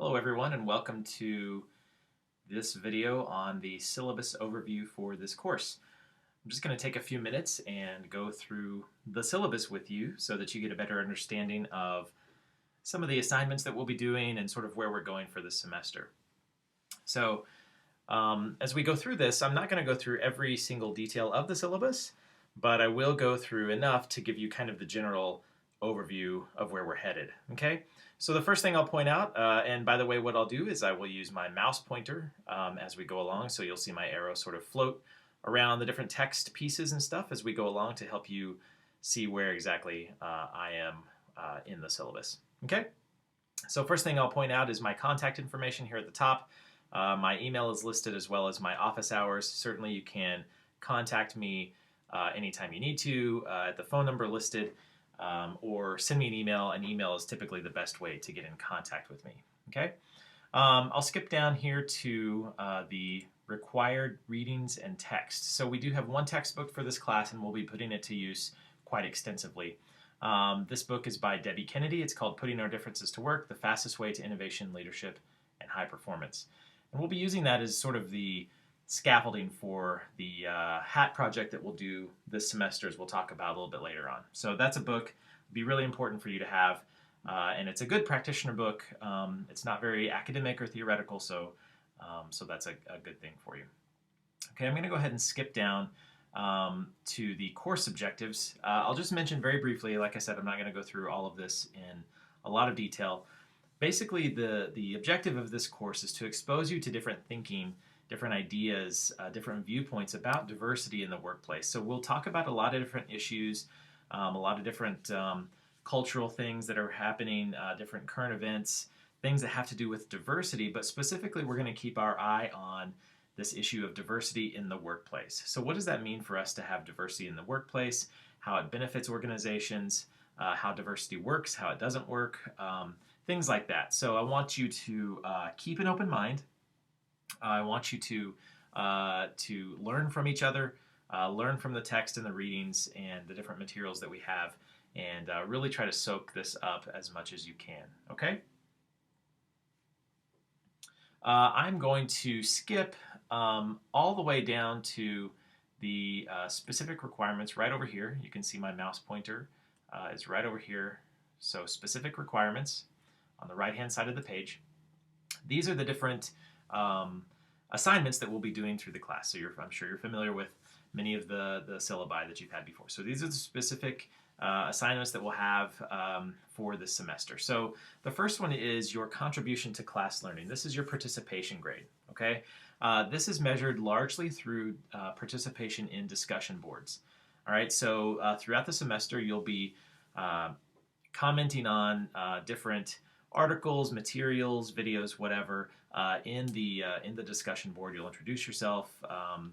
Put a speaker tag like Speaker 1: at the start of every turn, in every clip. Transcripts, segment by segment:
Speaker 1: Hello everyone and welcome to this video on the syllabus overview for this course. I'm just going to take a few minutes and go through the syllabus with you so that you get a better understanding of some of the assignments that we'll be doing and sort of where we're going for this semester. So as we go through this, I'm not going to go through every single detail of the syllabus, but I will go through enough to give you kind of the general overview of where we're headed. Okay, so the first thing I'll point out, and by the way, what I'll do is I will use my mouse pointer as we go along, so you'll see my arrow sort of float around the different text pieces and stuff as we go along to help you see where exactly I am in the syllabus. Okay, so first thing I'll point out is my contact information here at the top. My email is listed as well as my office hours. Certainly you can contact me anytime you need to at the phone number listed. Or send me an email. An email is typically the best way to get in contact with me. Okay, I'll skip down here to the required readings and text. So we do have one textbook for this class, and we'll be putting it to use quite extensively. This book is by Debbie Kennedy. It's called Putting Our Differences to Work: The Fastest Way to Innovation, Leadership, and High Performance. And we'll be using that as sort of the scaffolding for the hat project that we'll do this semester, as we'll talk about a little bit later on. So that's a book. It'd be really important for you to have, and it's a good practitioner book. It's not very academic or theoretical, so that's a good thing for you. Okay, I'm going to go ahead and skip down to the course objectives. I'll just mention very briefly, like I said, I'm not going to go through all of this in a lot of detail. Basically, the objective of this course is to expose you to different thinking, different ideas, different viewpoints about diversity in the workplace. So we'll talk about a lot of different issues, a lot of different cultural things that are happening, different current events, things that have to do with diversity, but specifically we're going to keep our eye on this issue of diversity in the workplace. So what does that mean for us to have diversity in the workplace, how it benefits organizations, how diversity works, how it doesn't work, things like that. So I want you to keep an open mind. I want you to learn from each other, learn from the text and the readings and the different materials that we have, and really try to soak this up as much as you can. Okay? I'm going to skip all the way down to the specific requirements right over here. You can see my mouse pointer is right over here. So specific requirements on the right-hand side of the page. These are the different assignments that we'll be doing through the class. So I'm sure you're familiar with many of the syllabi that you've had before. So these are the specific assignments that we'll have for this semester. So the first one is your contribution to class learning. This is your participation grade. Okay, this is measured largely through participation in discussion boards. All right, so throughout the semester you'll be commenting on different articles, materials, videos, whatever, in the discussion board. You'll introduce yourself,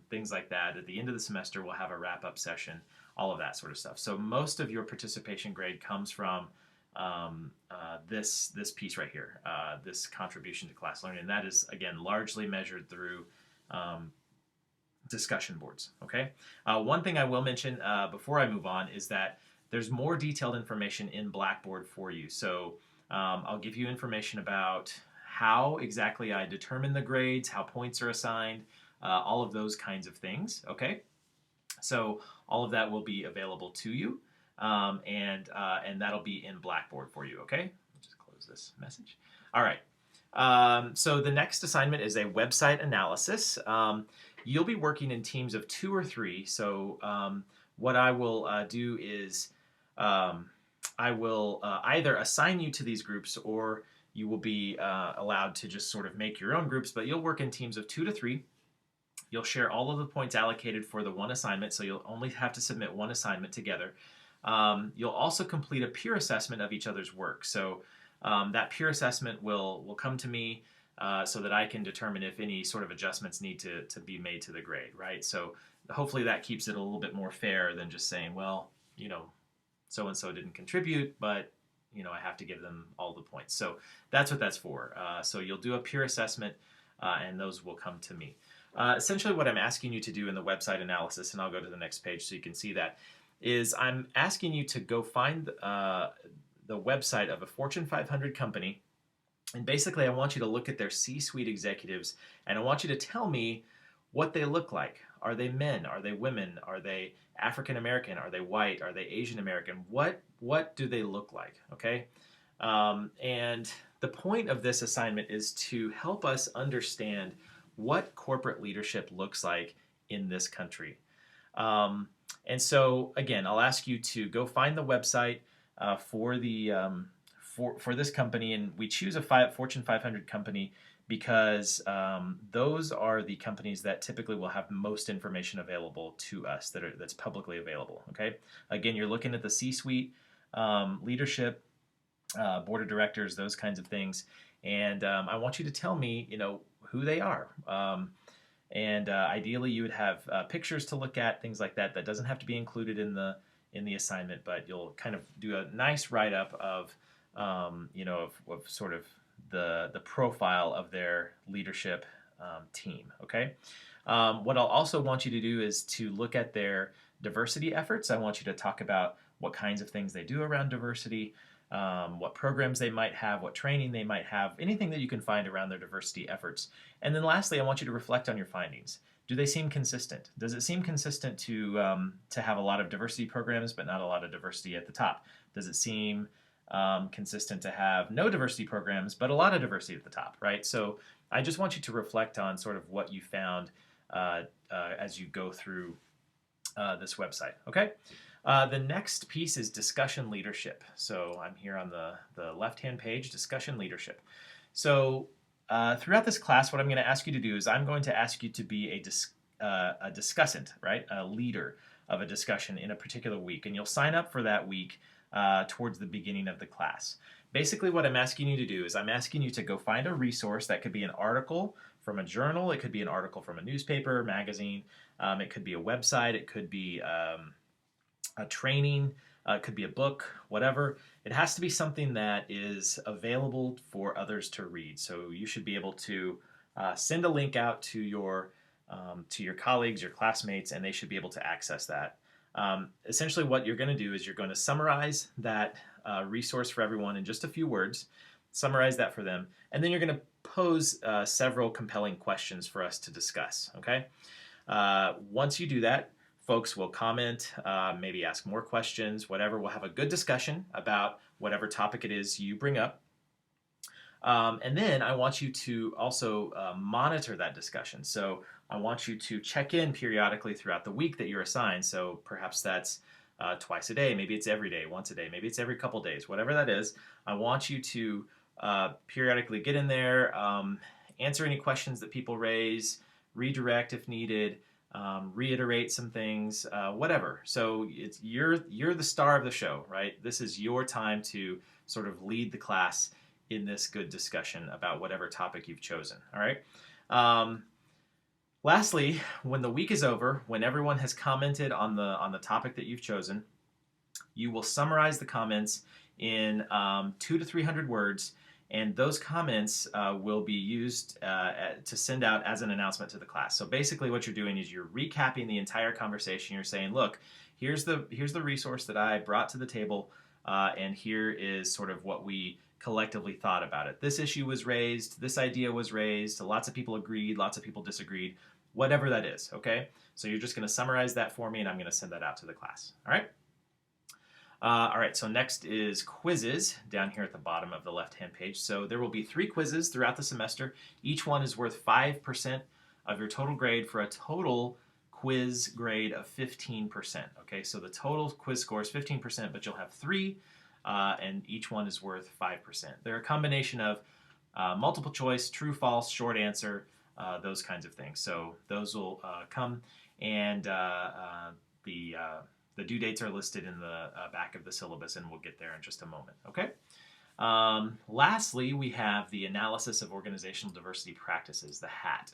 Speaker 1: things like that. At the end of the semester, we'll have a wrap-up session, all of that sort of stuff. So most of your participation grade comes from this piece right here, this contribution to class learning. And that is, again, largely measured through discussion boards. Okay. One thing I will mention before I move on is that there's more detailed information in Blackboard for you. So I'll give you information about how exactly I determine the grades, how points are assigned, all of those kinds of things. Okay, so all of that will be available to you, and that'll be in Blackboard for you. Okay, I'll just close this message. All right. So the next assignment is a website analysis. You'll be working in teams of 2 or 3. So what I will do is I will either assign you to these groups, or you will be allowed to just sort of make your own groups, but you'll work in teams of 2 to 3. You'll share all of the points allocated for the one assignment, so you'll only have to submit one assignment together. You'll also complete a peer assessment of each other's work. So that peer assessment will come to me so that I can determine if any sort of adjustments need to be made to the grade, right? So hopefully that keeps it a little bit more fair than just saying, well, you know, so-and-so didn't contribute, but you know, I have to give them all the points. So that's what that's for. So you'll do a peer assessment, and those will come to me. Essentially what I'm asking you to do in the website analysis, and I'll go to the next page so you can see that, is I'm asking you to go find the website of a Fortune 500 company And basically, I want you to look at their C-suite executives, and I want you to tell me what they look like. Are they men? Are they women? Are they African American? Are they white? Are they Asian American? What do they look like? Okay, and the point of this assignment is to help us understand what corporate leadership looks like in this country. And so again, I'll ask you to go find the website for the for this company, and we choose a Fortune 500 company because those are the companies that typically will have most information available to us that's publicly available. Okay, again, you're looking at the C-suite, leadership, board of directors, those kinds of things, and I want you to tell me, who they are. And ideally, you would have pictures to look at, things like that. That doesn't have to be included in the assignment, but you'll kind of do a nice write-up of of sort of the profile of their leadership team. Okay. What I'll also want you to do is to look at their diversity efforts. I want you to talk about what kinds of things they do around diversity, what programs they might have, what training they might have, anything that you can find around their diversity efforts. And then lastly, I want you to reflect on your findings. Do they seem consistent? Does it seem consistent to have a lot of diversity programs but not a lot of diversity at the top? Does it seem consistent to have no diversity programs but a lot of diversity at the top, right? So I just want you to reflect on sort of what you found as you go through this website, okay? The next piece is discussion leadership. So I'm here on the left-hand page, discussion leadership. So throughout this class, what I'm going to ask you to do is I'm going to ask you to be a discussant, right? A leader of a discussion in a particular week. And you'll sign up for that week towards the beginning of the class. Basically, what I'm asking you to do is I'm asking you to go find a resource. That could be an article from a journal. It could be an article from a newspaper, magazine. It could be a website. It could be a training, it could be a book, whatever. It has to be something that is available for others to read. So you should be able to send a link out to your colleagues, your classmates, and they should be able to access that. Essentially, what you're going to do is you're going to summarize that resource for everyone in just a few words, summarize that for them, and then you're going to pose several compelling questions for us to discuss. Okay. Once you do that, folks will comment, maybe ask more questions, whatever. We'll have a good discussion about whatever topic it is you bring up. And then I want you to also monitor that discussion. So I want you to check in periodically throughout the week that you're assigned. So perhaps that's twice a day, maybe it's every day, once a day, maybe it's every couple days, whatever that is. I want you to periodically get in there, answer any questions that people raise, redirect if needed, reiterate some things, whatever. So you're the star of the show, right? This is your time to sort of lead the class in this good discussion about whatever topic you've chosen. All right. Lastly, when the week is over, when everyone has commented on the topic that you've chosen, you will summarize the comments in 200 to 300 words. And those comments will be used to send out as an announcement to the class. So basically what you're doing is you're recapping the entire conversation. You're saying, look, here's the resource that I brought to the table, and here is sort of what we collectively thought about it. This issue was raised, this idea was raised, lots of people agreed, lots of people disagreed, whatever that is, okay? So you're just going to summarize that for me, and I'm going to send that out to the class, all right? All right, so next is quizzes down here at the bottom of the left-hand page. So there will be 3 quizzes throughout the semester. Each one is worth 5% of your total grade for a total quiz grade of 15%. Okay, so the total quiz score is 15%, but you'll have 3, and each one is worth 5%. They're a combination of multiple choice, true, false, short answer, those kinds of things. So those will come, and the due dates are listed in the back of the syllabus, and we'll get there in just a moment, okay? Lastly, we have the Analysis of Organizational Diversity Practices, the HAT.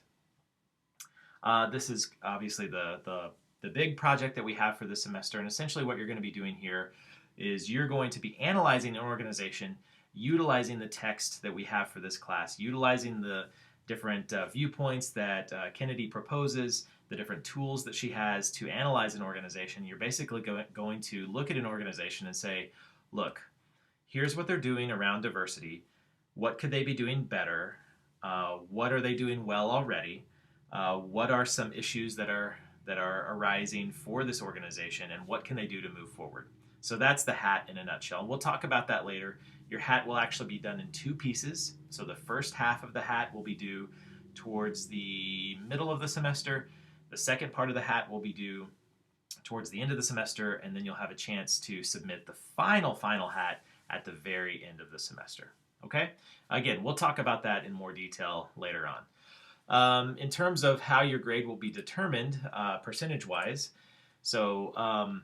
Speaker 1: This is obviously the big project that we have for this semester, and essentially what you're going to be doing here is you're going to be analyzing an organization, utilizing the text that we have for this class, utilizing the different viewpoints that Kennedy proposes, the different tools that she has to analyze an organization. You're basically going to look at an organization and say, look, here's what they're doing around diversity. what could they be doing better, what are they doing well already, what are some issues that are arising for this organization, and what can they do to move forward. So that's the hat in a nutshell. We'll talk about that later. Your hat will actually be done in 2 pieces. So the first half of the hat will be due towards the middle of the semester. The second part of the hat will be due towards the end of the semester, and then you'll have a chance to submit the final hat at the very end of the semester. Okay? Again, we'll talk about that in more detail later on. In terms of how your grade will be determined percentage-wise, so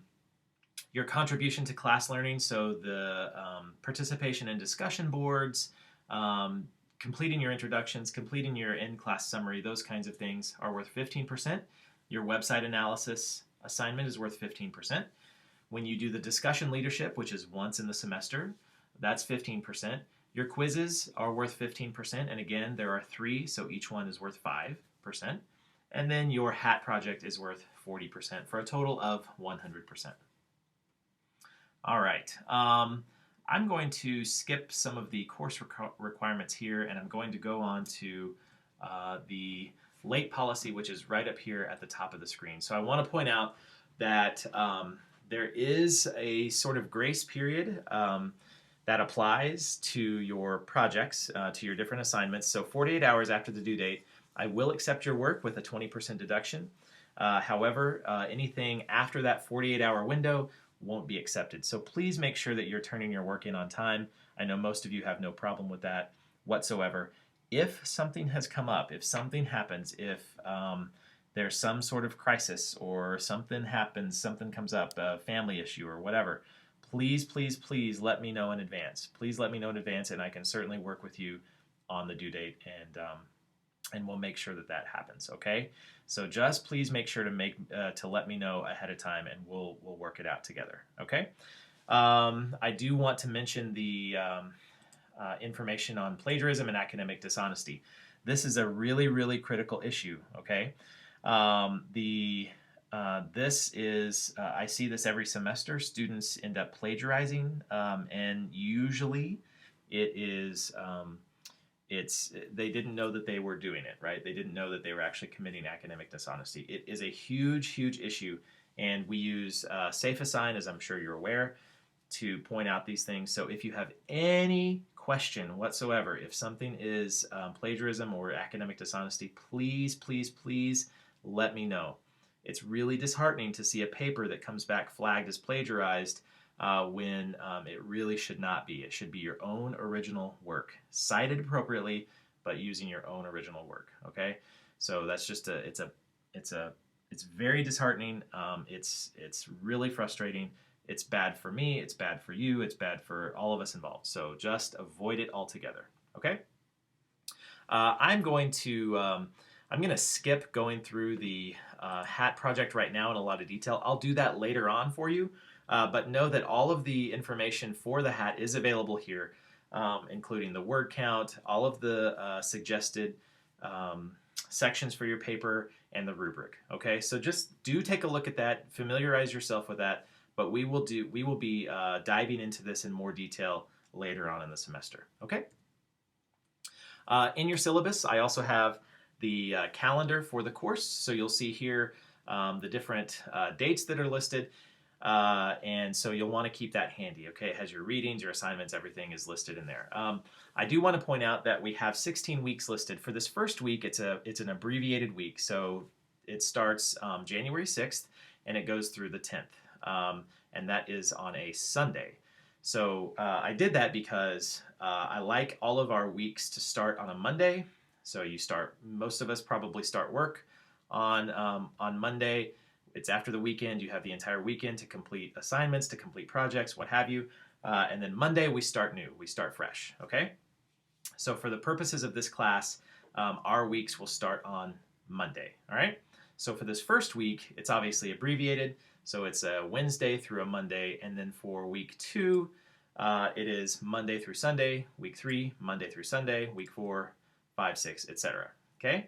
Speaker 1: your contribution to class learning, so the participation in discussion boards, completing your introductions, completing your in-class summary, those kinds of things are worth 15%. Your website analysis assignment is worth 15%. When you do the discussion leadership, which is once in the semester, that's 15%. Your quizzes are worth 15%, and again, there are 3, so each one is worth 5%. And then your hat project is worth 40%, for a total of 100%. All right, I'm going to skip some of the course requirements here, and I'm going to go on to the late policy, which is right up here at the top of the screen. So I want to point out that there is a sort of grace period that applies to your projects, to your different assignments. So 48 hours after the due date, I will accept your work with a 20% deduction. However, anything after that 48-hour window won't be accepted. So please make sure that you're turning your work in on time. I know most of you have no problem with that whatsoever. If something has come up, if something happens, if there's some sort of crisis or something happens, something comes up, a family issue or whatever, please, please, please let me know in advance. Please let me know in advance, and I can certainly work with you on the due date, and we'll make sure that that happens. Okay? So just please make sure to let me know ahead of time, and we'll work it out together. Okay? I do want to mention the information on plagiarism and academic dishonesty. This is a really, really critical issue. Okay? This is, I see this every semester. Students end up plagiarizing, and usually it is, they didn't know that they were doing it, right? They didn't know that they were actually committing academic dishonesty. It is a huge, huge issue, and we use SafeAssign, as I'm sure you're aware, to point out these things. So if you have any question whatsoever, if something is plagiarism or academic dishonesty, please, please, please let me know. It's really disheartening to see a paper that comes back flagged as plagiarized when it really should not be. It should be your own original work, cited appropriately, but using your own original work. Okay, so that's just it's very disheartening. It's really frustrating. It's bad for me. It's bad for you. It's bad for all of us involved. So just avoid it altogether. Okay. I'm going to skip going through the hat project right now in a lot of detail. I'll do that later on for you. But know that all of the information for the hat is available here, including the word count, all of the suggested sections for your paper, and the rubric. Okay, so just do take a look at that, familiarize yourself with that, but we will be diving into this in more detail later on in the semester. Okay? In your syllabus, I also have the calendar for the course, so you'll see here the different dates that are listed. And so you'll want to keep that handy, okay? It has your readings, your assignments, everything is listed in there. I do want to point out that we have 16 weeks listed. For this first week, it's an abbreviated week, so it starts January 6th and it goes through the 10th, and that is on a Sunday. So I did that because I like all of our weeks to start on a Monday. So most of us probably start work on Monday. It's after the weekend. You have the entire weekend to complete assignments, to complete projects, what have you. And then Monday, we start new. We start fresh, okay? So for the purposes of this class, our weeks will start on Monday, all right? So for this first week, it's obviously abbreviated. So it's a Wednesday through a Monday. And then for week 2, it is Monday through Sunday. Week 3, Monday through Sunday. Week 4, 5, 6, etc. Okay?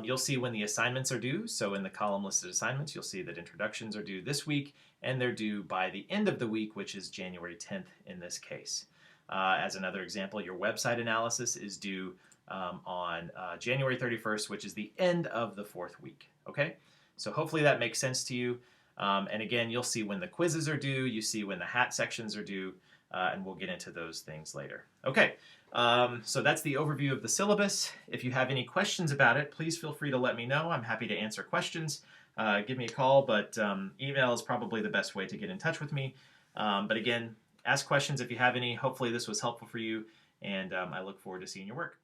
Speaker 1: You'll see when the assignments are due. So in the column listed assignments, you'll see that introductions are due this week, and they're due by the end of the week, which is January 10th in this case. As another example, your website analysis is due on January 31st, which is the end of the 4th week. Okay, so hopefully that makes sense to you. And again, you'll see when the quizzes are due, you see when the hat sections are due, and we'll get into those things later. Okay, so that's the overview of the syllabus. If you have any questions about it, please feel free to let me know. I'm happy to answer questions. Give me a call, but email is probably the best way to get in touch with me. But again, ask questions if you have any. Hopefully this was helpful for you, and I look forward to seeing your work.